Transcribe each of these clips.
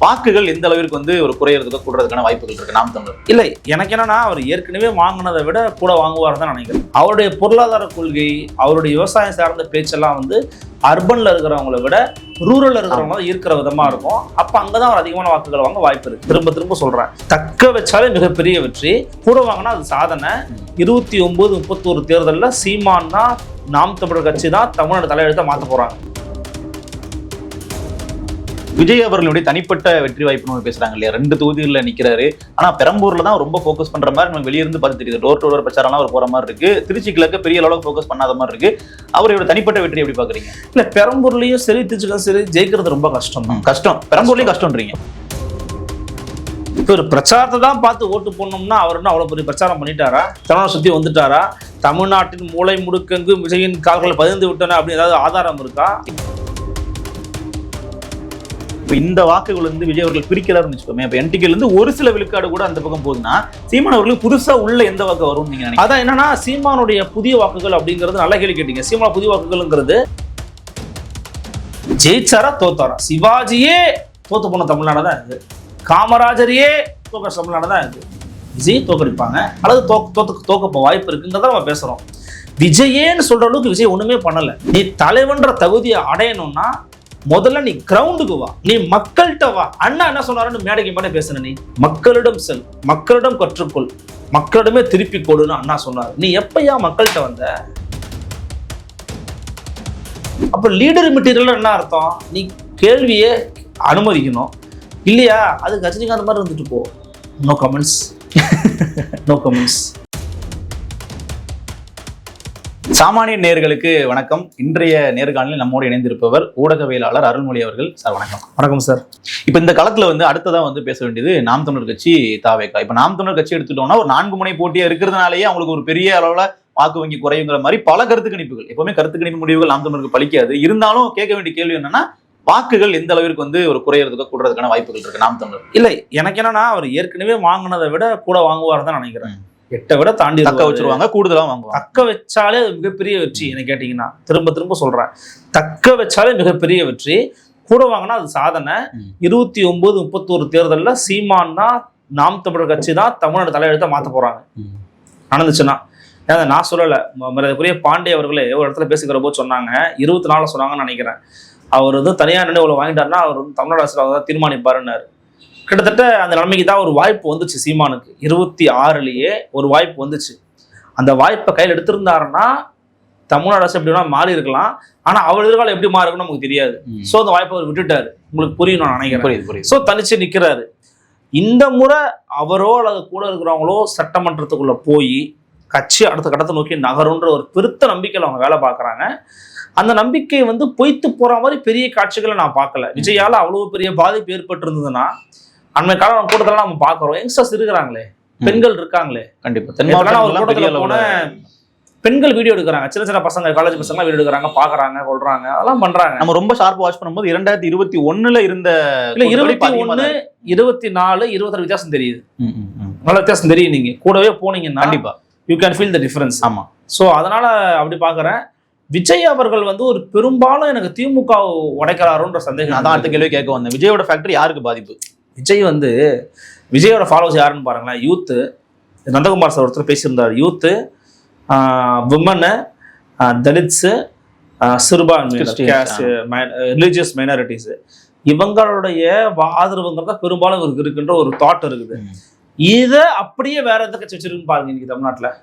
வாக்குகள் எந்த அளவிற்கு வந்து ஒரு குறையறதுக்கு கூடுறதுக்கான வாய்ப்புகள் இருக்கு நாம் தமிழர்? இல்லை, எனக்கு என்னன்னா அவர் ஏற்கனவே வாங்கினதை விட கூட வாங்குவார் தான் நினைக்கிறேன். அவருடைய பொருளாதார கொள்கை, அவருடைய விவசாயம் சார்ந்த பேச்செல்லாம் வந்து அர்பன்ல இருக்கிறவங்களை விட ரூரல்ல இருக்கிறவங்க தான் இருக்கிற விதமா இருக்கும். அப்ப அங்கதான் அவர் அதிகமான வாக்குகள் வாங்க வாய்ப்பு இருக்கு. திரும்ப திரும்ப சொல்றேன், தக்க வச்சாலே மிகப்பெரிய வெற்றி, கூட வாங்கினா அது சாதனை. 29, 31 தேர்தலில் சீமான் தான், நாம் தமிழர் கட்சி தான் தமிழ்நாடு தலையெழுத்த மாற்ற போறாங்க. விஜய் அவர்களுடைய தனிப்பட்ட வெற்றி வாய்ப்புன்னு பேசுறாங்க இல்லையா? 2 தொகுதிகளில் நிக்கிறாரு. ஆனா பெரம்பூர்ல தான் ரொம்ப ஃபோக்கஸ் பண்ற மாதிரி நம்ம வெளியிருந்து பார்த்து தெரியுது. டோர் டு டோர் பிரச்சாரம்லாம் அவர் போற மாதிரி இருக்கு. திருச்சி கிழக்கு பெரிய அளவுக்கு ஃபோக்கஸ் பண்ணாத மாதிரி இருக்கு. அவரோட தனிப்பட்ட வெற்றி எப்படி பாக்குறீங்க? இல்ல, பெரம்பூர்லயும் சரி திருச்சிக்கும் சரி ஜெயிக்கிறது ரொம்ப கஷ்டம் தான். கஷ்டம், பெரம்பூர்லயும் கஷ்டம்ன்றீங்க. இப்போ ஒரு பிரச்சாரத்தை தான் பார்த்து ஓட்டு போடணும்னா அவர் என்ன அவ்வளோ பெரிய பிரச்சாரம் பண்ணிட்டாரா? தமிழ்நாடு சுற்றி வந்துட்டாரா? தமிழ்நாட்டின் மூளை முடுக்கெங்கு விஜயின் கால்களை பதிந்து விட்டன அப்படின்னு ஏதாவது ஆதாரம் இருக்கா? இப்போ இந்த வாக்குகள் வந்து விஜய் அவர்கள் பிரிக்கிறாருன்னு வச்சுக்கோமே. இப்போ என்டிகேல இருந்து ஒரு சில விழுக்காடு கூட அந்த பக்கம் போகுதுன்னா சீமான் அவர்களுக்கு புதுசா உள்ள எந்த வாக்கு வரும்னு நீங்க நினைக்கிறீங்க? அதான் என்னன்னா, சீமானுடைய புதிய வாக்குகள் அப்படிங்கிறது நல்ல கேள்வி கேட்டீங்க. சீமான புதிய வாக்குகள்ங்கிறது ஜெயிச்சாரா தோத்தாரா? சிவாஜியே தோத்து போன தமிழ்நாடு தான் இருக்கு, காமராஜரையே தோக்க தமிழ்நாடு தான் இருக்கு. விஜய் தோக்கடிப்பாங்க அல்லது தோக்க வாய்ப்பு இருக்குங்கிறத நம்ம பேசுறோம். விஜயேன்னு சொல்ற அளவுக்கு விஜய் ஒண்ணுமே பண்ணல. நீ தலைவன்ற தகுதியை அடையணும்னா முதல்ல நீ கிரவுண்டுக்கு வா, நீ மக்கள்கிட்ட வா. அண்ணா என்ன சொன்னாருன்னு மேடைக்கு மேலே பேசுன, நீ மக்களிடம் செல், மக்களிடம் கற்றுக்கொள், மக்களிடமே திருப்பி கொடுன்னு அண்ணா சொன்னார். நீ எப்பயா மக்கள்கிட்ட வந்த? அப்ப லீடர் மெட்டீரியல் என்ன அர்த்தம்? நீ கேள்வியே அனுமதிக்கணும் இல்லையா? அது ரஜினிகாந்த் மாதிரி இருந்துட்டு போ. No comments, no comments. சாமானிய நேயர்களுக்கு வணக்கம். இன்றைய நேர்காணலில் நம்மோடு இணைந்திருப்பவர் ஊடகவியலாளர் அருள்மொழி அவர்கள். சார் வணக்கம். வணக்கம் சார். இப்போ இந்த களத்துல வந்து அடுத்ததான் வந்து பேச வேண்டியது நாம் தமிழர் கட்சி தாவேகா. இப்போ நாம் தமிழர் கட்சி எடுத்துட்டோம்னா ஒரு 4 முனை போட்டியா இருக்கிறதுனாலேயே அவங்களுக்கு ஒரு பெரிய அளவுல வாக்கு வங்கி குறையுங்கிற மாதிரி பல கருத்து கணிப்புகள். எப்பவுமே கருத்து கணிப்பு முடிவுகள் நாம் தமிழருக்கு பலிக்காது. இருந்தாலும் கேட்க வேண்டிய கேள்வி என்னன்னா, வாக்குகள் எந்த அளவிற்கு வந்து ஒரு குறையறதுக்கு கூடுறதுக்கான வாய்ப்புகள் இருக்கு நாம் தமிழர்? இல்லை, எனக்கு என்னன்னா அவர் ஏற்கனவே வாங்கினதை விட கூட வாங்குவார் தான் நினைக்கிறேன். 8 விட தாண்டி தக்க வச்சிருவாங்க, கூடுதலா வாங்குவாங்க. தக்க வச்சாலே அது மிகப்பெரிய வெற்றி. என்ன கேட்டீங்கன்னா, திரும்ப திரும்ப சொல்றேன், தக்க வச்சாலே மிகப்பெரிய வெற்றி, கூட வாங்கினா அது சாதனை. 29, 31 தேர்தலில் சீமான் தான், நாம் தமிழர் கட்சி தான் தமிழ்நாடு தலையெழுத்த மாற்ற போறாங்க. நடந்துச்சுன்னா நான் சொல்லலை, மரியாதைக்குரிய பாண்டே அவர்களே ஒரு இடத்துல பேசுகிற போது சொன்னாங்க, 24 சொன்னாங்கன்னு நினைக்கிறேன். அவர் வந்து தனியார் நினைவுல வாங்கிட்டாருன்னா அவர் வந்து தமிழ்நாடு அரசு தான் தீர்மானிப்பாருன்னாரு. கிட்டத்தட்ட அந்த நிலைமைக்கு தான் ஒரு வாய்ப்பு வந்துச்சு சீமானுக்கு. 26லயே ஒரு வாய்ப்பு வந்துச்சு. அந்த வாய்ப்பை கையில் எடுத்திருந்தாருன்னா தமிழ்நாடு அரசு எப்படின்னா மாறி இருக்கலாம். ஆனா அவர் எதிர்காலம் எப்படி மாறி இருக்குன்னு நமக்கு தெரியாது. ஸோ அந்த வாய்ப்பை அவர் விட்டுட்டாரு. உங்களுக்கு புரியும் நான் நினைக்கிறேன். ஸோ தனிச்சு நிற்கிறாரு. இந்த முறை அவரோ அல்லது கூட இருக்கிறவங்களோ சட்டமன்றத்துக்குள்ள போய் கட்சி அடுத்த கட்டத்தை நோக்கி நகருன்ற ஒரு பெருத்த நம்பிக்கையில் அவங்க வேலை பார்க்குறாங்க. அந்த நம்பிக்கை வந்து பொய்த்து போற மாதிரி பெரிய காட்சிகளை நான் பார்க்கல. விஜயால அவ்வளவு பெரிய பாதிப்பு ஏற்பட்டு இருந்ததுன்னா அண்மை கால கூட்டத்தில் நம்ம பாக்குறோம். யங்ஸ்டர்ஸ் இருக்கிறாங்களே, பெண்கள் இருக்காங்களே. கண்டிப்பா பெண்கள் வீடியோ எடுக்கிறாங்க, சின்ன சின்ன பசங்க, காலேஜ் பசங்க வீடியோ எடுக்கிறாங்க, பாக்குறாங்க, கொள்றாங்க, அதெல்லாம் பண்றாங்க. நம்ம ரொம்ப ஷார்ப் வாட்ச் பண்ணும்போது 2021 இருந்த 21, 24, 22 வித்தியாசம் தெரியுது. நல்ல வித்தியாசம் தெரியும். நீங்க கூடவே போனீங்கன்னா கண்டிப்பா you can feel the difference. ஆமா. ஸோ அதனால அப்படி பாக்குறேன். விஜய் அவர்கள் வந்து ஒரு பெரும்பாலும் எனக்கு திமுக உடைக்கிறாருன்ற சந்தேகம். அதான் அடுத்த கேள்வி கேட்க வந்தேன். விஜயோட ஃபேக்டரி யாருக்கு பாதிப்பு? விஜய் வந்து விஜயோட ஃபாலோவர்ஸ் யாருன்னு பாருங்களேன். யூத்து, நந்தகுமார் சார் ஒருத்தர் பேசியிருந்தார். யூத்து, விமனு, தலித்ஸு, சிறுபான்மை, ரிலீஜியஸ் மைனாரிட்டிஸு, இவங்களுடைய ஆதரவுங்கிறத பெரும்பாலும் இவருக்கு இருக்குன்ற ஒரு தாட் இருக்குது. இதை அப்படியே வேற எந்த கட்சி வச்சிருக்குன்னு பாருங்க. இன்னைக்கு தமிழ்நாட்டில்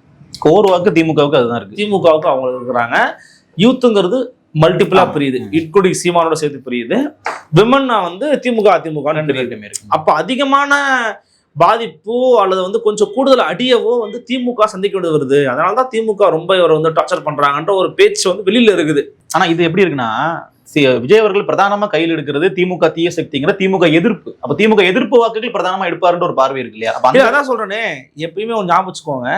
கோர் வாக்கு திமுகவுக்கு அதுதான் இருக்கு. திமுகவுக்கு அவங்க இருக்கிறாங்க. யூத்துங்கிறது மல்டிபிளா பிரியுது, இன்க்ளூடிங் சீமானோட சேர்த்து பிரியுது. விமன்னா வந்து திமுக அதிமுக 2 பேருக்குமே இருக்கு. அப்ப அதிகமான பாதிப்பு அல்லது வந்து கொஞ்சம் கூடுதல் அடியவோ வந்து திமுக சந்திக்க வேண்டியது வருது. அதனாலதான் திமுக ரொம்ப இவரை வந்து டார்ச்சர் பண்றாங்கன்ற ஒரு பேச்சு வந்து வெளியில இருக்குது. ஆனா இது எப்படி இருக்குன்னா, விஜய் அவர்கள் பிரதானமா கையில் எடுக்கிறது திமுக தீய சக்திங்கிற திமுக எதிர்ப்பு. அப்ப திமுக எதிர்ப்பு வாக்குகள் பிரதானமா எடுப்பாருன்ற ஒரு பார்வை இருக்கு இல்லையா? அதான் சொல்றேனே, எப்பயுமே ஒன்று ஞாபகம் வச்சுக்கோங்க.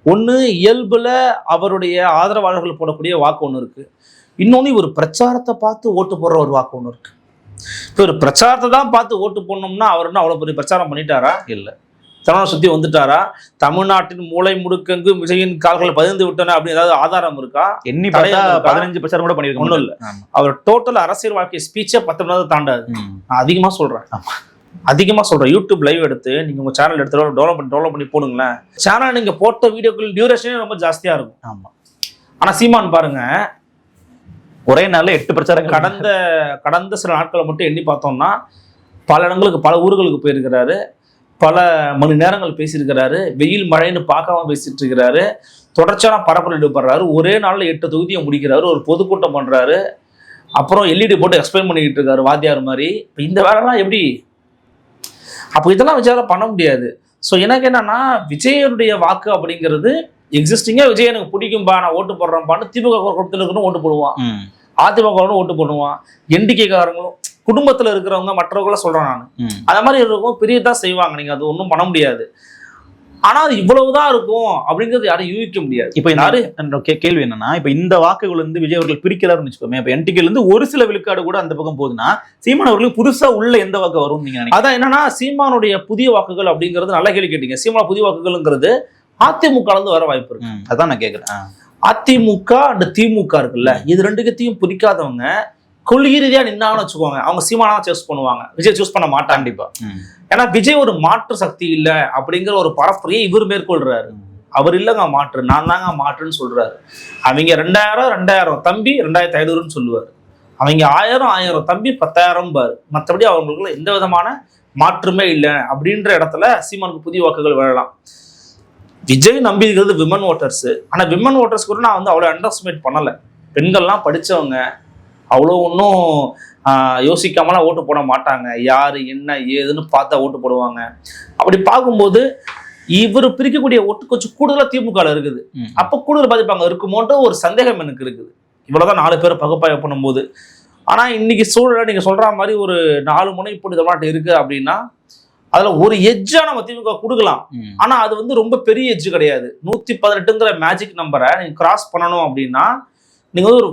ஒண்ணு இயல்புல அவருடைய ஆதரவாளர்கள் போடக்கூடிய வாக்கு ஒண்ணு இருக்கு. இன்னொன்னு ஒரு பிரச்சாரத்தை பார்த்து ஓட்டு போடுற ஒரு வாக்கு ஒண்ணு இருக்கு. இப்போ ஒரு பிரச்சாரத்தை தான் பார்த்து ஓட்டு போடணும்னா அவர் என்ன அவ்வளவு பெரிய பிரச்சாரம் பண்ணிட்டாரா? இல்லை. தமிழ்நாடு சுத்தி வந்துட்டாரா? தமிழ்நாட்டின் மூளை முடுக்கெங்கு விஜயின் கால்களை பதிந்து விட்டன அப்படின்னு ஏதாவது ஆதாரம் இருக்கா? எண்ணி 15% கூட பண்ணிருக்க ஒன்றும் இல்லை. அவர் டோட்டல் அரசியல் வாழ்க்கை ஸ்பீச்சை 10 மணி நேரம் தாண்டாது. நான் அதிகமா சொல்றேன். அதிகமா சொல்றேன், யூடியூப் லைவ் எடுத்து நீங்க உங்க சேனல் எடுத்து டெவலப் பண்ணி போடுங்களேன். சேனல் நீங்க போட்ட வீடியோக்கள் டியூரேஷனே ரொம்ப ஜாஸ்தியா இருக்கும். ஆமா. ஆனா சீமான் பாருங்க, ஒரே நாள்ல 8 பிரச்சாரங்கள் கடந்த சில நாட்களை மட்டும் எண்ணி பார்த்தோம்னா பல இடங்களுக்கு பல ஊர்களுக்கு போயிருக்கிறாரு, பல மணி நேரங்கள் பேசியிருக்கிறாரு, வெயில் மழைன்னு பார்க்காம பேசிட்டு இருக்கிறாரு, தொடர்ச்சியான பரப்புரை ஈடுபடுறாரு, ஒரே நாள்ல 8 தொகுதியை முடிக்கிறாரு, ஒரு பொதுக்கூட்டம் பண்றாரு, அப்புறம் எல்இடி போட்டு எக்ஸ்பிளைன் பண்ணிக்கிட்டு இருக்காரு வாத்தியார் மாதிரி. இப்போ இந்த வேலைலாம் எப்படி? அப்போ இதெல்லாம் விஜயால பண்ண முடியாது. ஸோ எனக்கு என்னன்னா, விஜயனுடைய வாக்கு அப்படிங்கிறது எக்ஸிஸ்டிங்கா விஜய் எனக்கு பிடிக்கும்பா, நான் ஓட்டு போடுறேன்பான்னு திமுக கொடுத்துருக்கணும் ஓட்டு போடுவான், அதிமுக ஓட்டு போடுவான், என்டிகேக்காரங்களும் குடும்பத்துல இருக்கிறவங்க மற்றவங்கள சொல்றேன் நான். அந்த மாதிரி இருக்கும் பெரியதான் செய்வாங்க, நீங்க அது ஒன்றும் பண்ண முடியாது. ஆனா அது இவ்வளவுதான் இருக்கும் அப்படிங்கிறது யாரும் யூகிக்க முடியாது. இப்ப யாரு கேள்வி என்னன்னா, இப்ப இந்த வாக்குகள் வந்து விஜய் அவர்கள் பிரிக்கிறாருன்னு வச்சுக்கோமே, இப்ப என்டிகேல இருந்து ஒரு சில விழுக்காடு கூட அந்த பக்கம் போகுதுன்னா சீமான் அவர்களுக்கு புதுசா உள்ள எந்த வாக்கு வரும் நீங்க நினைக்கிறீங்க? அதான் என்னன்னா, சீமானுடைய புதிய வாக்குகள் அப்படிங்கிறது நல்ல கேள்வி கேட்டீங்க. சீமான் புதிய வாக்குகள்ங்கிறது அதிமுக இருந்து வர வாய்ப்பு இருக்கு. அதான் நான் கேட்கிறேன். அதிமுக அண்ட் திமுக இருக்குல்ல, இது ரெண்டுத்தையும் பிரிக்காதவங்க கொள்கை ரீதியா நின்னாங்கன்னு வச்சுக்கோங்க, அவங்க சீமானா சூஸ் பண்ணுவாங்க, விஜய் சூஸ் பண்ண மாட்டாங்க கண்டிப்பா. ஏன்னா விஜய் ஒரு மாற்று சக்தி இல்ல அப்படிங்கிற ஒரு பரப்புரையை இவர் மேற்கொள்றாரு. அவர் இல்லங்க மாற்று, நான் தாங்க மாற்றுன்னு சொல்றாரு. அவங்க 2000 தம்பி 2500 சொல்லுவாரு, அவங்க 1000 தம்பி 10,000 பாரு. மற்றபடி அவங்களுக்கு எந்த விதமான மாற்றுமே இல்லை அப்படின்ற இடத்துல சீமானுக்கு புதிய வாக்குகள் விழலாம். விஜய் நம்பி இருக்கிறது விமன் ஓட்டர்ஸ். ஆனா விமன் ஓட்டர்ஸ் கூட நான் வந்து அவ்வளோ அண்டர்ஸ்டிமேட் பண்ணலை. பெண்கள்லாம் படித்தவங்க, அவ்வளோ ஒன்றும் யோசிக்காமலாம் ஓட்டு போட மாட்டாங்க, யாரு என்ன ஏதுன்னு பார்த்தா ஓட்டு போடுவாங்க. அப்படி பார்க்கும்போது இவர் பிரிக்கக்கூடிய ஓட்டு கொஞ்சம் கூடுதலாக திமுக இருக்குது. அப்போ கூடுதல் பாதிப்பாங்க இருக்குமோன்ற ஒரு சந்தேகம் எனக்கு இருக்குது. இவ்வளோதான் 4 பேர் பகுப்பாய்வு பண்ணும்போது. ஆனால் இன்னைக்கு சூழலை நீங்கள் சொல்கிற மாதிரி ஒரு 4 முனை இப்படி தமிழ்நாட்டு இருக்கு அப்படின்னா அதுல ஒரு எட்ஜா நம்ம திமுக கொடுக்கலாம். ஆனா அது வந்து ரொம்ப பெரிய எட்ஜ் கிடையாது. 118ங்கிற மேஜிக் நம்பரை நீங்க கிராஸ் பண்ணணும் அப்படின்னா நீங்க வந்து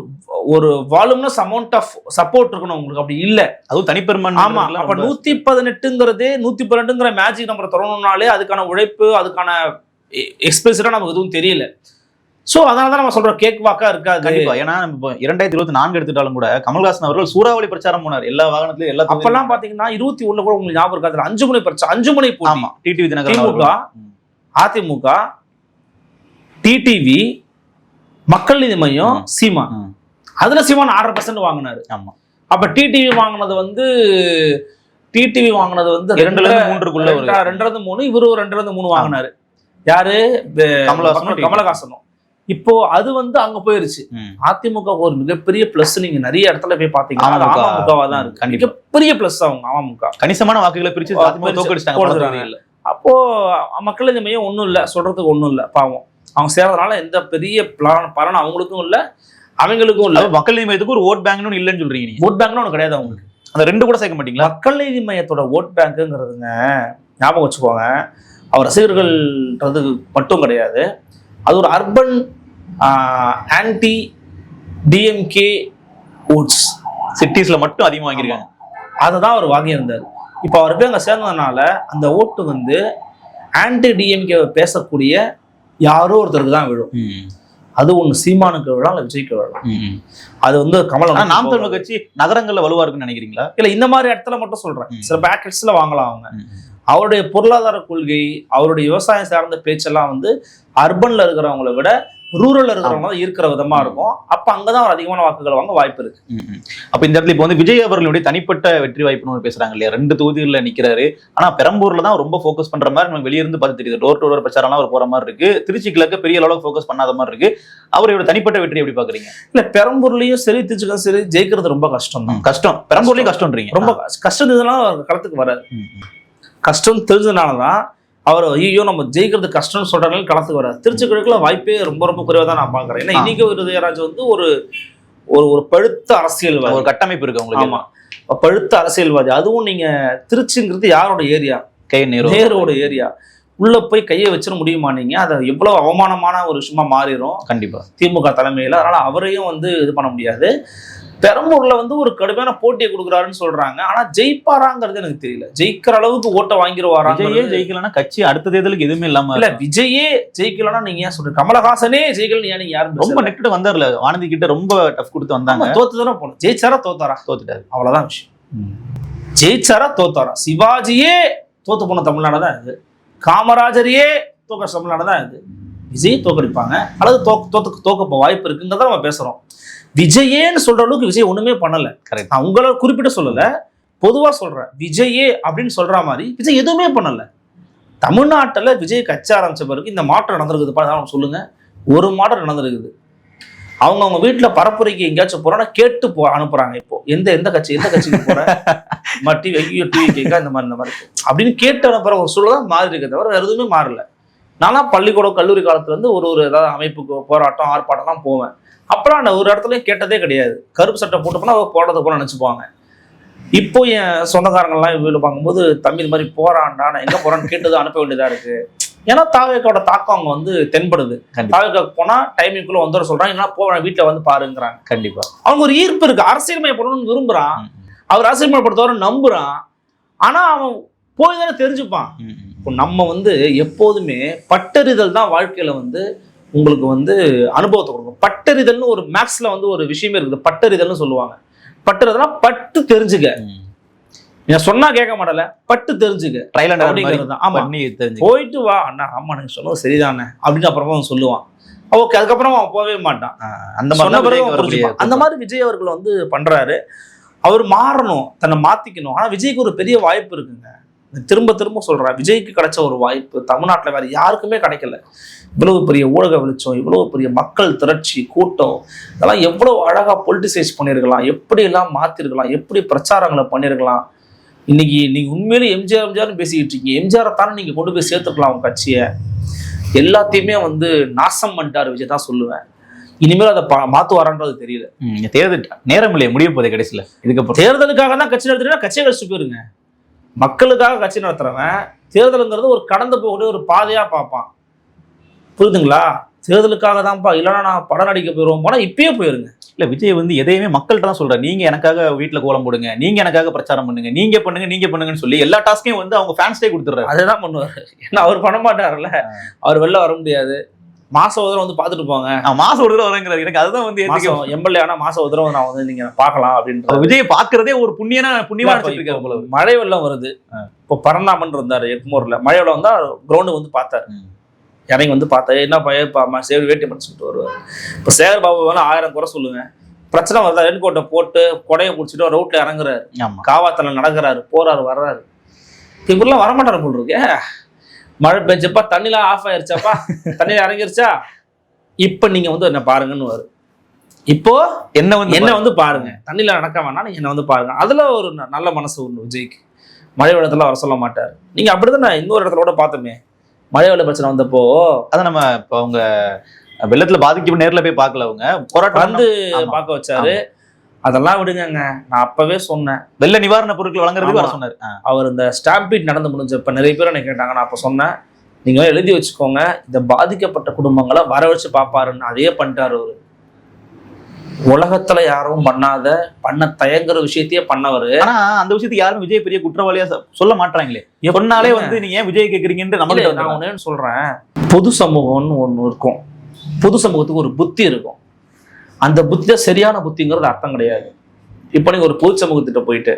ஒரு வால்யூம்னஸ் அமௌண்ட் ஆஃப் சப்போர்ட் இருக்கணும் உங்களுக்கு. அப்படி இல்லை, அதுவும் தனிப்பெரும்பான்மை. ஆமா, அப்ப 118ங்கிறதே 118ங்கிற மேஜிக் நம்பரை தொடரணும்னாலே அதுக்கான உழைப்பு, அதுக்கான எக்ஸ்பிரஸா நமக்கு எதுவும் தெரியல. சோ அதனாலதான் நம்ம சொல்றோம் கேக் வாக்கா இருக்காது. கண்டிப்பா. ஏன்னா 2024 எடுத்துட்டாலும் கூட கமல்ஹாசன் அவர்கள் சூறாவளி பிரச்சாரம் போனார் எல்லா வாகனத்திலும். எல்லா அப்பெல்லாம் பாத்தீங்கன்னா 21 கூட உங்களுக்கு ஞாபகம் இருக்காது, 5 முனை பிரச்சாரம், 5 முனை போட்டி. டிடிவி தினகரன், திமுக, அதிமுக, டிடிவி, மக்கள் நீதி மையம், சீமான். அதுல சீமான் 6% வாங்கினாரு. ஆமா. அப்ப டிடிவி வாங்கினது வந்து 2-3க்குள்ள 2-3, இவரு 2-3 வாங்கினாரு. யாரு? கமலஹாசனும். இப்போ அது வந்து அங்க போயிருச்சு. அதிமுக ஒரு மிகப்பெரிய பிளஸ். நீங்க நிறைய இடத்துல போய் பாத்தீங்கன்னா அமமுகவா தான் இருக்கு. மிகப்பெரிய பிளஸ் அவங்க அமமுக கணிசமான வாக்குகளை பிரிச்சு தோக்கடிச்சிட்டாங்க. அப்போ மக்கள் இந்த மையம் ஒண்ணும் இல்ல, சொல்றதுக்கு ஒண்ணும் இல்ல. பாவம், அவங்க சேர்றதுனால எந்த பெரிய பலன் அவங்களுக்கும் இல்ல, அவங்களுக்கும் இல்ல. மக்கள் நீதி மையத்துக்கு ஒரு ஓட் பேங்க்னு இல்லைன்னு சொல்றீங்க நீங்க. ஓட் பேங்க்னு ஒண்ணு கிடையாது அவங்களுக்கு. அந்த 2 கூட சேர்க்க மாட்டீங்களா? மக்கள் நீதி மையத்தோட ஓட் பேங்க்குங்கிறதுங்க ஞாபகம் வச்சுக்கோங்க, அவர் ரசிகர்கள்ன்றது மட்டும் கிடையாது. அது ஒரு அர்பன் ஆன்டி டிஎம்கே ஓட்ஸ். சிட்டிஸ்ல மட்டும் அதிகமாக வாங்கியிருக்காங்க. அதை தான் அவர் வாங்கியிருந்தார். இப்போ அவர் போய் அங்கே சேர்ந்ததுனால அந்த ஓட்டு வந்து ஆன்டி டிஎம்கே பேசக்கூடிய யாரோ ஒருத்தருக்கு தான் விழும். அது ஒண்ணு சீமானுக்கு விழா, இல்ல விஜய்க்கு விழா. அது வந்து கமலம். நாம் தமிழர் கட்சி நகரங்கள்ல வலுவா இருக்குன்னு நினைக்கிறீங்களா? இல்ல, இந்த மாதிரி இடத்துல மட்டும் சொல்றேன். சில பேக்கெட்ஸ்ல வாங்கலாம் அவங்க. அவருடைய பொருளாதார கொள்கை, அவருடைய விவசாயம் சார்ந்த பேச்செல்லாம் வந்து அர்பன்ல இருக்கிறவங்களை விட ரூரல்ல இருக்கிறவங்க தான் இருக்கிற விதமா இருக்கும். அப்ப அங்கதான் அவர் அதிகமான வாக்குகள் வாங்க வாய்ப்பு இருக்கு. அப்ப இந்த இடத்துல இப்போ வந்து விஜய் அவர்களுடைய தனிப்பட்ட வெற்றி வாய்ப்புன்னு பேசுறாங்க இல்லையா? 2 தொகுதிகளில் நிக்கிறாரு. ஆனா பெரம்பூர்ல தான் ரொம்ப ஃபோக்கஸ் பண்ற மாதிரி நமக்கு வெளியிருந்து பார்த்து தெரியுது. டோர் டு டோர் பிரச்சாரம்லாம் அவர் போற மாதிரி இருக்கு. திருச்சி கிழக்கு பெரிய அளவுக்கு ஃபோக்கஸ் பண்ணாத மாதிரி இருக்கு. அவரோட தனிப்பட்ட வெற்றி எப்படி பாக்குறீங்க? இல்ல, பெரம்பூர்லயும் சரி திருச்சிக்கும் சரி ஜெயிக்கிறது ரொம்ப கஷ்டம் தான். கஷ்டம், பெரம்பூர்லயும் கஷ்டம்ன்றீங்க. ரொம்ப கஷ்டம் இருந்ததுனால களத்துக்கு வராது. கஷ்டம் தெரிஞ்சதுனாலதான் அவர் ஐயோ நம்ம ஜெயிக்கிறது கஷ்டம்னு சொல்றாங்க களத்துக்கு வராது. திருச்சி கிழக்குல வாய்ப்பே ரொம்ப ரொம்ப குறைவா தான் நான் பாக்குறேன். ஏன்னா இன்னைக்கு உதயராஜ் வந்து ஒரு ஒரு பழுத்த அரசியல்வாதி, ஒரு கட்டமைப்பு இருக்கு உங்களுக்கு. ஆமா, பழுத்த அரசியல்வாதி. அதுவும் நீங்க திருச்சிங்கிறது யாரோட ஏரியா? நேரோட ஏரியா. உள்ள போய் கையை வச்சிட முடியுமா நீங்க? அதை எவ்வளவு அவமானமான ஒரு விஷயமா மாறிடும் கண்டிப்பா திமுக தலைமையில. அதனால அவரையும் வந்து இது பண்ண முடியாது. பெரம்பூர்ல வந்து ஒரு கடுமையான போட்டியை கொடுக்குறாருன்னு சொல்றாங்க. ஆனா ஜெயிப்பாராங்கிறது எனக்கு தெரியல. ஜெயிக்கிற அளவுக்கு ஓட்ட வாங்கிடுவாரா? விஜயே ஜெயிக்கலன்னா கட்சி அடுத்த தேர்தலுக்கு எதுவுமே இல்லாம இல்ல. விஜயே ஜெயிக்கலன்னா நீங்க ஏன் சொல்றீங்க? கமலஹாசனே ஜெயிக்கலன்னு ஏன் நீங்க யாரும் ரொம்ப நெக்டு வந்தார்ல, வானதி கிட்ட ரொம்ப டஃப் கொடுத்து வந்தாங்க. தோத்துதானே போனோம். ஜெயிச்சாரா தோத்தாரா? தோத்துட்டாரு, அவ்வளவுதான் விஷயம். ஜெயிச்சாரா தோத்தாரா? சிவாஜியே தோத்து போன தமிழ்நாடு தான் இது, காமராஜரையே தோக்க தமிழ்நாடு தான் இது. விஜய் தோக்கடிப்பாங்க அல்லது தோக்க வாய்ப்பு இருக்குங்கிறத நம்ம பேசுறோம். விஜயேன்னு சொல்ற அளவுக்கு விஜய் ஒண்ணுமே பண்ணல. நான் உங்களை குறிப்பிட்டு சொல்லல, பொதுவா சொல்றேன். விஜயே அப்படின்னு சொல்ற மாதிரி விஜய் எதுவுமே பண்ணல. தமிழ்நாட்டுல விஜய் கட்சி ஆரம்பிச்ச பிறகு இந்த மாற்றம் நடந்திருக்குது சொல்லுங்க. ஒரு மாற்றம் நடந்திருக்குது. அவங்க வீட்டுல பரப்புரைக்கு எங்கேயாச்சும் போறோம்னா கேட்டு அனுப்புறாங்க. இப்போ எந்த கட்சிக்கு போற டிவி கேட்க இந்த மாதிரி அப்படின்னு கேட்டு அனுப்புற ஒரு சூழல் மாறி இருக்க தவிர வேற எதுவுமே மாறல. நான்லாம் பள்ளிக்கூடம் கல்லூரி காலத்துல இருந்து ஒரு ஏதாவது அமைப்புக்கு போராட்டம் ஆர்ப்பாட்டம்லாம் போவேன். அப்பெல்லாம் நான் ஒரு இடத்துலயும் கேட்டதே கிடையாது. கருப்பு சட்டை போட்டு போனா போராட்டத்தை போல நினைச்சுப்பாங்க. இப்போ என் சொந்தக்காரங்கள்லாம் வீடு பார்க்கும்போது தம்பி இது மாதிரி போறான்டா, நான் எங்க போறான்னு கேட்டுதான் அனுப்ப வேண்டியதா இருக்கு. ஏன்னா தாவேக்காவோட தாக்கம் அவங்க வந்து தென்படுது. தாவேக்காக்கு போனா டைமிங்குள்ள வந்துட சொல்றாங்க, ஏன்னா போவேன் வீட்டுல வந்து பாருங்கிறாங்க. கண்டிப்பா அவங்க ஒரு ஈர்ப்பு இருக்கு. அரசியல்மயப்படணும்னு விரும்புறான், அவர் அரசியல்மயப்படுத்தவரை நம்புறான். ஆனா அவன் போய் தானே தெரிஞ்சுப்பான். இப்போ நம்ம வந்து எப்போதுமே பட்டறிதல் தான் வாழ்க்கையில வந்து உங்களுக்கு வந்து அனுபவத்தை கொடுக்கும். பட்டறிதல்னு ஒரு மேக்ஸ்ல வந்து ஒரு விஷயமே இருக்குது, பட்டறிதல்னு சொல்லுவாங்க. பட்டறிதல்னா பட்டு தெரிஞ்சுக்க. நீங்க சொன்னா கேட்க மாட்டல, பட்டு தெரிஞ்சுக்க. போயிட்டு வா அண்ணா, ஆமா நீங்க சொன்னது சரிதானே அப்படின்னு அப்புறமா அவன் சொல்லுவான். ஓகே, அதுக்கப்புறம் அவன் போகவே மாட்டான். அந்த மாதிரி விஜய் அவர்கள் வந்து பண்றாரு. அவர் மாறணும், தன்னை மாத்திக்கணும். ஆனா விஜய்க்கு ஒரு பெரிய வாய்ப்பு இருக்குங்க. திரும்ப திரும்ப சொல்றேன், விஜய்க்கு கிடைச்ச ஒரு வாய்ப்பு தமிழ்நாட்டுல வேற யாருக்குமே கிடைக்கல. இவ்வளவு பெரிய ஊடக வெளிச்சம், இவ்வளவு பெரிய மக்கள் திரட்சி, கூட்டம், இதெல்லாம் எவ்வளவு அழகா பொலிட்டிசைஸ் பண்ணிருக்கலாம், எப்படி எல்லாம் மாத்திருக்கலாம், எப்படி பிரச்சாரங்களை பண்ணிருக்கலாம். இன்னைக்கு நீங்க உண்மையிலே எம்ஜிஆர் பேசிக்கிட்டு இருக்கீங்க. எம்ஜிஆரை தானே நீங்க கொண்டு போய் சேர்த்துக்கலாம் உங்க கட்சியை. எல்லாத்தையுமே வந்து நாசம் பண்ணிட்டாரு விஜய் தான் சொல்லுவேன். இனிமேல் அதை மாத்துவாரான்றது தெரியல. தேர்தல் நேரம் இல்லையே, முடிய போதே கடைசியில. இதுக்கப்புறம் தேர்தலுக்காக தான் கட்சி நடத்துறீங்கன்னா கட்சியை கழிச்சு போயிருங்க. மக்களுக்காக கட்சி நடத்துறவன் தேர்தலுங்கிறது ஒரு கடந்து போகக்கூடிய ஒரு பாதையா பார்ப்பான். புரியுதுங்களா? தேர்தலுக்காக தான்ப்பா, இல்லைன்னா நான் படம் நடிக்க போயிடுவோம் போனா இப்பயே போயிருங்க. இல்ல, விஜய் வந்து எதையுமே மக்கள்கிட்ட தான் சொல்றாரு. நீங்க எனக்காக வீட்டுல கோலம் போடுங்க, நீங்க எனக்காக பிரச்சாரம் பண்ணுங்க, நீங்க பண்ணுங்கன்னு சொல்லி எல்லா டாஸ்கையும் வந்து அவங்க ஃபேன்ஸ்டே கொடுத்துறாரு. அதுதான் பண்ணுவாரு. ஏன்னா அவர் பண்ண மாட்டாருல்ல, அவர் வெளில வர முடியாது. மாசம் ஒரு தடவை வந்து பாத்துட்டு போங்க. மாசம் ஒரு தடவை வரங்கிறாரு. எனக்கு அதுதான் வந்து எம்எல்ஏ ஆனா மாசம் ஒரு தடவை நான் வந்து நீங்க பாக்கலாம் அப்படின்னு விஜய் பாக்குறதே ஒரு புண்ணியமா இருக்காரு. மழை வெள்ளம் வருது. இப்போ பரந்தாமன் இருந்தாரு எக்மோர்ல, மழை வெள்ளம் வந்தா கிரௌண்டு வந்து பார்த்தாரு. இறங்கி வந்து பார்த்தா என்ன பையன் சேவர் வேட்டி படிச்சுட்டு வருவார். இப்போ சேகர் பாபு வேணா 1000 குறை சொல்லுங்க, பிரச்சனை வருதா ரெயின் கோட்டை போட்டு கொடையை பிடிச்சிட்டு ரவுட்ல இறங்குறாரு, காவாத்தல நடக்கிறாரு, போறாரு வர்றாரு. இப்படிலாம் வரமாட்டாரு போல் இருக்கு. மழை பெஞ்சப்பா தண்ணிலாம் ஆஃப் ஆயிருச்சாப்பா, தண்ணியில இறங்கிருச்சா, இப்ப நீங்க வந்து என்ன பாருங்கன்னு வரும். இப்போ என்ன வந்து பாருங்க, தண்ணியில நடக்க வேணா நீங்க என்ன வந்து பாருங்க. அதுல ஒரு நல்ல மனசு ஒண்ணு விஜய்க்கு. மழை வெள்ளத்துல வர சொல்ல மாட்டாரு. நீங்க அப்படிதான் நான் இன்னொரு இடத்துல கூட பார்த்தோமே, மழை வெள்ள பிரச்சனை வந்தப்போ அதான் நம்ம இப்போ அவங்க வெள்ளத்துல பாதிக்க நேர்ல போய் பார்க்கல, அவங்க போராட்டம் வந்து பார்க்க வச்சாரு. அதெல்லாம் விடுங்க, நான் அப்பவே சொன்னேன் வெள்ள நிவாரண பொருட்கள் வழங்குறதுக்கு வர சொன்னாரு. அவர் இந்த ஸ்டாம்பீட் நடந்து முடிஞ்சப்ப நிறைய பேர் என்ன கேட்டாங்க, நான் அப்ப சொன்னேன் நீங்க எழுதி வச்சுக்கோங்க, இந்த பாதிக்கப்பட்ட குடும்பங்களை வர வச்சு பாப்பாருன்னு. அதே பண்ணிட்டாரு அவரு. உலகத்துல யாரும் பண்ண தயங்குற விஷயத்தையே பண்ணவரு. ஆனா அந்த விஷயத்துக்கு யாரும் விஜய் பெரிய குற்றவாளியா சொல்ல மாட்டாங்களே. சொன்னாலே வந்து நீங்க ஏன் விஜய் கேக்குறீங்கன்னு நம்மளுக்கு நான் ஒண்ணு சொல்றேன், பொது சமூகம்னு ஒண்ணு இருக்கும். பொது சமூகத்துக்கு ஒரு புத்தி இருக்கும். அந்த புத்தி சரியான புத்திங்கிறது அர்த்தம் கிடையாது. இப்ப நீங்க ஒரு பொது சமூகத்திட்ட போயிட்டு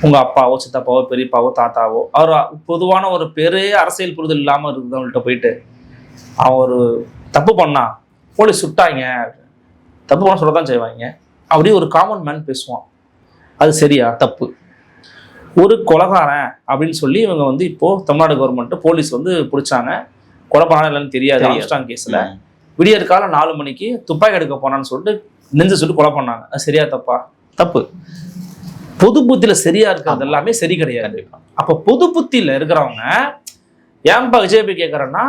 உங்க அப்பாவோ சித்தப்பாவோ பெரியப்பாவோ தாத்தாவோ அவர் பொதுவான ஒரு பெரிய அரசியல் புரிதல் இல்லாம இருக்கிறவங்கள்ட்ட போயிட்டு அவன் ஒரு தப்பு பண்ணா போலீஸ் சுட்டாங்க, தப்பு பண்ண சொல்லதான் செய்வாங்க, அப்படியே ஒரு காமன் மேன் பேசுவான். அது சரியா தப்பு? ஒரு கொலைகாரன் அப்படின்னு சொல்லி இவங்க வந்து இப்போ தமிழ்நாடு கவர்மெண்ட் போலீஸ் வந்து பிடிச்சாங்க. கொலை பண்ணா இல்லைன்னு தெரியாது ஆம்ஸ்ட்ராங் கேஸ்ல. விடியற் கால 4 மணிக்கு துப்பாக்கி எடுக்க போனான்னு சொல்லிட்டு நெஞ்சு சொல்லிட்டு கொலை பண்ணாங்க. அது சரியா தப்பா? தப்பு. பொது புத்தியில சரியா இருக்கிறது எல்லாமே சரி கிடையாது. அப்ப பொது புத்தியில இருக்கிறவங்க ஏன்பா விஜய் போய் கேட்கறேன்னா,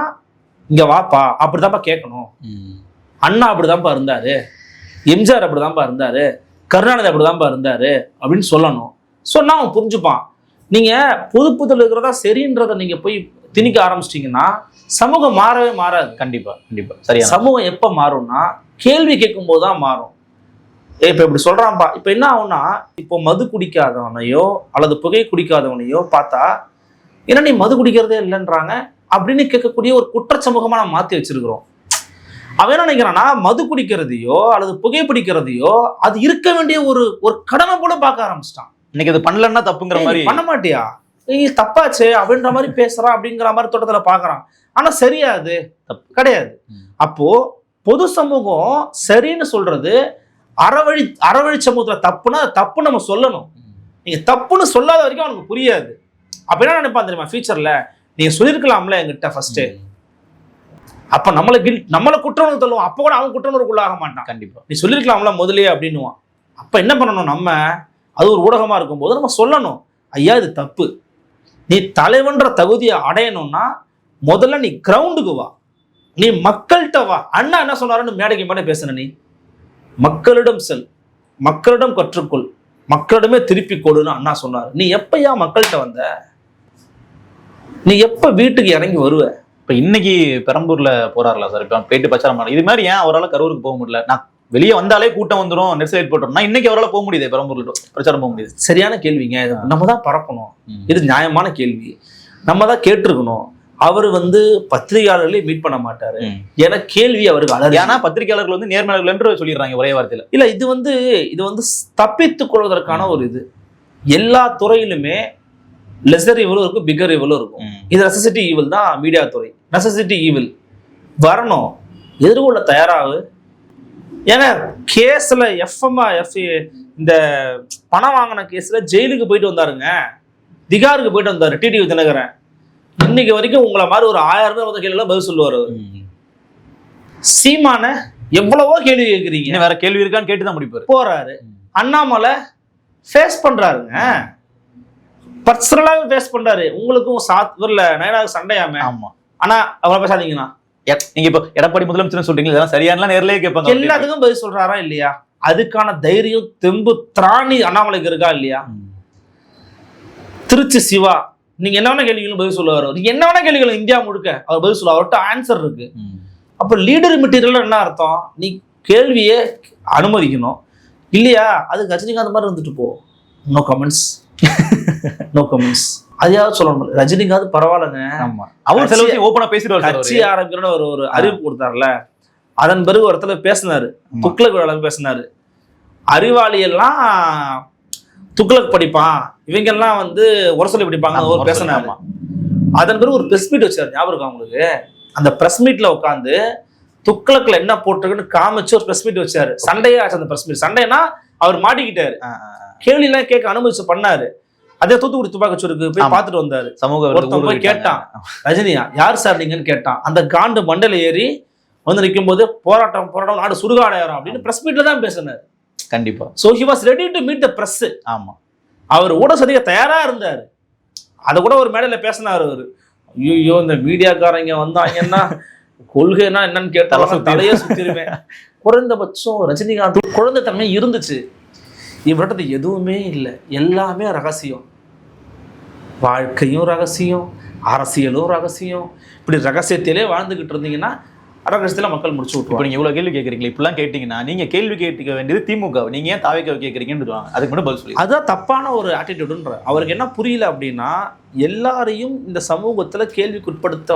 இங்க வாப்பா அப்படிதான்ப்பா கேட்கணும். அண்ணா அப்படிதான்ப்பா இருந்தாரு, எம்ஜிஆர் அப்படிதான்ப்பா இருந்தாரு, கருணாநிதி அப்படிதான்ப்பா இருந்தாரு அப்படின்னு சொல்லணும். சொன்னா அவன் புரிஞ்சுப்பான். நீங்க பொது புத்தியில இருக்கிறதா சரின்றதை நீங்க போய் திணிக்க ஆரம்பிச்சிட்டீங்கன்னா சமூகம் மாறவே மாறாது. கண்டிப்பா கண்டிப்பா சரியா. சமூகம் எப்ப மாறும்னா கேள்வி கேட்கும் போதுதான் மாறும். இப்ப இப்படி சொல்றான்பா, இப்ப என்ன ஆகும்னா, இப்போ மது குடிக்காதவனையோ அல்லது புகை குடிக்காதவனையோ பார்த்தா ஏன்னா நீ மது குடிக்கிறதே இல்லைன்றாங்க அப்படின்னு கேட்கக்கூடிய ஒரு குற்றச்சமூகமா நம்ம மாத்தி வச்சிருக்கிறோம். அவன் என்ன நினைக்கிறான்னா, மது குடிக்கிறதையோ அல்லது புகை பிடிக்கிறதையோ அது இருக்க வேண்டிய ஒரு கடமை போல பார்க்க ஆரம்பிச்சிட்டான். இன்னைக்கு அது பண்ணலன்னா தப்புங்கிற மாதிரி. பண்ண மாட்டியா, நீ தப்பாச்சு அப்படின்ற மாதிரி பேசுறான் அப்படிங்கிற மாதிரி தோட்டத்துல பாக்குறான். ஆனா சரியா அது தப்பு கிடையாது. அப்போ பொது சமூகம் சரின்னு சொல்றது அறவழி சமூகத்துல தப்புனா தப்பு நம்ம சொல்லணும். நீங்க தப்புன்னு சொல்லாத வரைக்கும் அவனுக்கு புரியாது. அப்ப என்ன நினைப்பான் தெரியுமா, ஃபியூச்சர்ல நீங்க சொல்லிருக்கலாம்ல என்கிட்ட ஃபர்ஸ்ட். அப்ப நம்மள குற்றம்னு சொல்லுவான். அப்ப கூட அவன் குற்றம்னுக்குள்ள ஆக மாட்டான். கண்டிப்பா நீ சொல்லிருக்கலாம்ல முதலே அப்படின்னுவான். அப்ப என்ன பண்ணணும், நம்ம அது ஒரு ஊடகமா இருக்கும் போது நம்ம சொல்லணும், ஐயா இது தப்பு. நீ தலைவன்ற தகுதியை அடையணும்னா முதல்ல நீ கிரவுண்டுக்கு வா, நீ மக்கள்கிட்ட வா. அண்ணா என்ன சொன்னாருன்னு மேடைக்கு மேடை பேசுன, நீ மக்களிடம் செல், மக்களிடம் கற்றுக்கொள், மக்களிடமே திருப்பி கொடுன்னு அண்ணா சொன்னாரு. நீ எப்பயா மக்கள்கிட்ட வந்த, நீ எப்ப வீட்டுக்கு இறங்கி வருவ? இப்ப இன்னைக்கு பெரம்பூர்ல போறாருல சார், இப்ப போயிட்டு பிரச்சாரம் இது மாதிரி ஏன் அவரால் கரூருக்கு போக முடியல? நான் வெளியே வந்தாலே கூட்டம் வந்துடும், நெரிசல் ஏற்பட்டோம். நான் இன்னைக்கு அவரால் போக முடியுது, பெரம்பூர்ல பிரச்சாரம் போக முடியுது. சரியான கேள்விங்க, நம்ம தான் பரப்பணும். இது நியாயமான கேள்வி, நம்ம தான் கேட்டிருக்கணும். அவர் பத்திரிகையாளர்களே மீட் பண்ண மாட்டாரு. ஏன்னா கேள்வி அவருக்கு அலர்ஜி. ஏன்னா பத்திரிகையாளர்கள் நேர்மையாளர்கள் என்று சொல்லிடுறாங்க ஒரே வார்த்தையில. இல்ல இது தப்பித்துக் கொள்வதற்கான ஒரு இது. எல்லா துறையிலுமே லெசர் ஈவலும் இருக்கும், பிகர் ஈவலும் இருக்கும். இது நெசசிட்டி ஈவில் தான் மீடியா துறை. நெசசிட்டி ஈவில் வரணும், எதிர்கொள்ள தயாராகு. ஏன்னா கேஸ்ல இந்த பணம் வாங்கின கேஸ்ல ஜெயிலுக்கு போயிட்டு வந்தாருங்க, திகாருக்கு போயிட்டு வந்தாரு டிடிவி தினகரன். இன்னைக்கு வரைக்கும் உங்களை மாதிரி ஒரு 1000 பேர் கேள்வி பதில் சொல்லுவாரு. சீமான எவ்வளவோ கேள்வி கேட்குறீங்க, வேற கேள்வி இருக்கான்னு கேட்டுதான் முடிப்பாரு. போறாரு. அண்ணாமலை ஃபேஸ் பண்றாருங்க, பர்சனலாவே ஃபேஸ் பண்றாரு. உங்களுக்கும் சாத்வர்ல நயனாவுக்கு சண்டையாமே. ஆமா, ஆனா அவ்வளவு பேசாதீங்கன்னா. நீங்க இப்ப எடப்பாடி முதலமைச்சர் சொல்றீங்க, இதெல்லாம் சரியானலாம் நேர்லயே கேட்பாங்க. எல்லாத்துக்கும் பதில் சொல்றாரா இல்லையா? அதுக்கான தைரியம் தெம்பு திராணி அண்ணாமலைக்கு இருக்கா இல்லையா? திருச்சி சிவா நீங்க என்ன வேணா கேள்விகளும் பதில் சொல்லுவாரு. நீங்க என்ன வேணா கேள்விகளும் இந்தியா முழுக்க அவர் பதில் சொல்லுவார். அவர்கிட்ட ஆன்சர் இருக்கு. அப்ப லீடர் மெட்டீரியல் என்ன அர்த்தம்? நீ கேள்வியே அனுமதிக்கணும் இல்லையா? அதுக்கு ரஜினிகாந்த் மாதிரி இருந்துட்டு போ. No comments, no comments. அதையாவது சொல்லணும். ரஜினிகாந்த் பரவாயில்லைங்க, அவர் ஓப்பனா பேசிடுவார். கட்சி ஆரம்பிக்கிற ஒரு அறிவிப்பு கொடுத்தாருல, அதன் பிறகு ஒரு இடத்துல பேசினாரு, துக்ளக் விழாவில் பேசினாரு. அறிவாளி எல்லாம் துக்ளக் படிப்பான், இவங்க எல்லாம் உரசொலி படிப்பாங்க பேசினாரு. அதன் பிறகு ஒரு பிரஸ் மீட் வச்சாரு, ஞாபகம் இருக்கா உங்களுக்கு? அந்த பிரஸ் மீட்ல உட்காந்து துக்ளக்ல என்ன போட்டிருக்குன்னு காமிச்சு ஒரு பிரஸ் மீட் வச்சாரு. சண்டையே ஆச்சு அந்த பிரஸ் மீட். சண்டைனா அவர் மாட்டிக்கிட்டாரு, கேள்வி எல்லாம் கேட்க அனுமதிச்சு பண்ணாரு. அதே தூத்துக்குடி துப்பாக்கிச்சூருக்கு போய் பார்த்துட்டு வந்தாரு. ஒருத்தன் போய் கேட்டான், ரஜினியா யார் சார் நீங்கன்னு கேட்டான். அந்த காண்டு மண்டல ஏறி நிற்கும் போது போராட்டம் நாடு சுடுகாடையாரம் அப்படின்னு பிரஸ் மீட்ல தான் பேசினாரு. கண்டிப்பா. So he was ready to meet the press. ஆமா, அவர் ஊடக சதிக்க தயாரா இருந்தாரு. அதை கூட ஒரு மேடையில பேசினாரு அவரு. ஐயோ இந்த மீடியாக்காரங்க வந்தாங்கன்னா கொள்கைன்னா என்னன்னு கேட்டாலும் தலையே சுத்திருவேன். குறைந்தபட்சம் ரஜினிகாந்த் குழந்தை தன்மை இருந்துச்சு. இவர்கிட்ட எதுவுமே இல்லை, எல்லாமே ரகசியம். வாழ்க்கையும் ரகசியம், அரசியலும் ரகசியம். இப்படி ரகசியத்திலே வாழ்ந்துகிட்டு இருந்தீங்கன்னா ரகசியத்துல மக்கள் முடிச்சு விட்டுருவாங்க. இப்போ நீங்க இவ்வளவு கேள்வி கேட்குறீங்களா? இப்படிலாம் கேட்டீங்கன்னா நீங்க கேள்வி கேட்க வேண்டியது திமுக, நீங்க ஏன் தாவேக்காவை கேட்குறீங்கன்னு அதுக்கு மட்டும் பதில் சொல்லி. அதுதான் தப்பான ஒரு ஆட்டிடியூடுன்ற. அவருக்கு என்ன புரியல அப்படின்னா, எல்லாரையும் இந்த சமூகத்துல கேள்விக்குட்படுத்த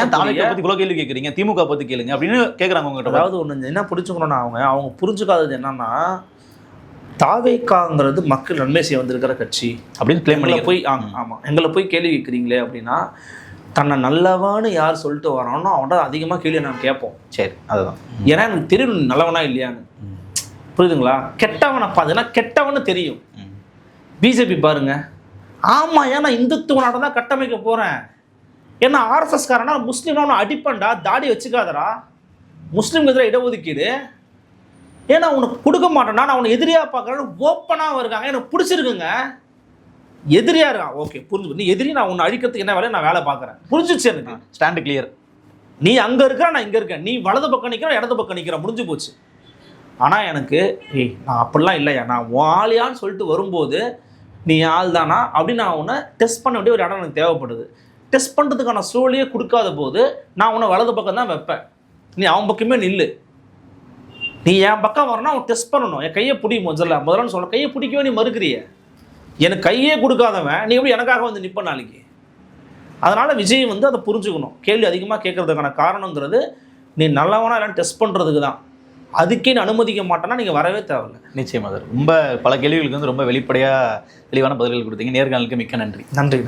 ஏன் தாவேக்கா பத்தி இவ்வளவு கேள்வி கேட்குறீங்க, திமுக பத்தி கேளுங்க அப்படின்னு கேட்குறாங்க உங்ககிட்ட. அதாவது ஒண்ணு என்ன புரிஞ்சுக்கணும்னா, அவங்க புரிஞ்சுக்காதது என்னன்னா, தாவேக்காங்கிறது மக்கள் நன்மை செய்ய வந்திருக்கிற கட்சி அப்படின்னு கிளைம் பண்ணி போய் ஆமா எங்களை போய் கேள்வி கேட்குறீங்களே அப்படின்னா, தன்னை நல்லவான்னு யார் சொல்லிட்டு வரானோ அவன்கிட்ட அதிகமாக கேள்வி நான் கேட்போம். சரி, அதுதான். ஏன்னா எனக்கு தெரியும் நல்லவனா இல்லையான்னு. புரியுதுங்களா? கெட்டவனை பார்த்தீங்கன்னா கெட்டவனு தெரியும். பிஜேபி பாருங்க, ஆமா ஏன்னா இந்துத்துவ நாட்டை தான் கட்டமைக்க போறேன், ஏன்னா ஆர்எஸ்எஸ் காரனா முஸ்லீம் அவனை அடிப்பண்டா, தாடி வச்சுக்காதரா, முஸ்லீம் எதிராக இடஒதுக்கீடு, ஏன்னா உனக்கு கொடுக்க மாட்டேன்னா நான் அவனை எதிரியா பார்க்கறேன்னு ஓப்பனாக இருக்காங்க. எனக்கு பிடிச்சிருக்குங்க. எதிரியா இருக்கான், ஓகே புரிஞ்சு. நீ எதிரி, நான் உன்னை அழிக்கிறதுக்கு என்ன வேலையை நான் வேலை பார்க்குறேன், புரிஞ்சிச்சு எனக்கு. Stand clear. நீ அங்கே இருக்கிற, நான் இங்கே இருக்கேன். நீ வலது பக்கம் நிற்கிற, இடது பக்கம் நிற்கிறேன், முடிஞ்சு போச்சு. ஆனால் எனக்கு நான் அப்படிலாம் இல்லையா, நான் ஆளியான்னு சொல்லிட்டு வரும்போது நீ ஆள் தானா அப்படின்னு நான் உன்னை டெஸ்ட் பண்ண வேண்டிய ஒரு இடம் எனக்கு தேவைப்படுது. டெஸ்ட் பண்ணுறதுக்கான சூழலையே கொடுக்காத போது நான் உன்னை வலது பக்கம் தான் வைப்பேன். நீ அவன் பக்கமே நில்லு. நீ என் பக்கம் வரணும், அவன் டெஸ்ட் பண்ணணும். என் கையை பிடி முதல்ல சொல்ல, கையை பிடிக்கவே நீ மறுக்கிறிய. எனக்கு கையே கொடுக்காதவன் நீ எப்படி எனக்காக நிற்ப நாளைக்கு? அதனால விஜய் அதை புரிஞ்சுக்கணும். கேள்வி அதிகமாக கேட்கறதுக்கான காரணங்கிறது நீ நல்லவனா இல்லைன்னு டெஸ்ட் பண்ணுறதுக்கு தான். அதுக்கே நான் அனுமதிக்க மாட்டேன்னா நீங்கள் வரவே தேவையில்லை. நிச்சயமா சார். ரொம்ப பல கேள்விகளுக்கு வந்து ரொம்ப வெளிப்படையாக தெளிவான பதில்கள் கொடுத்தீங்க. நேர்காணலுக்கு மிக்க நன்றி. நன்றி.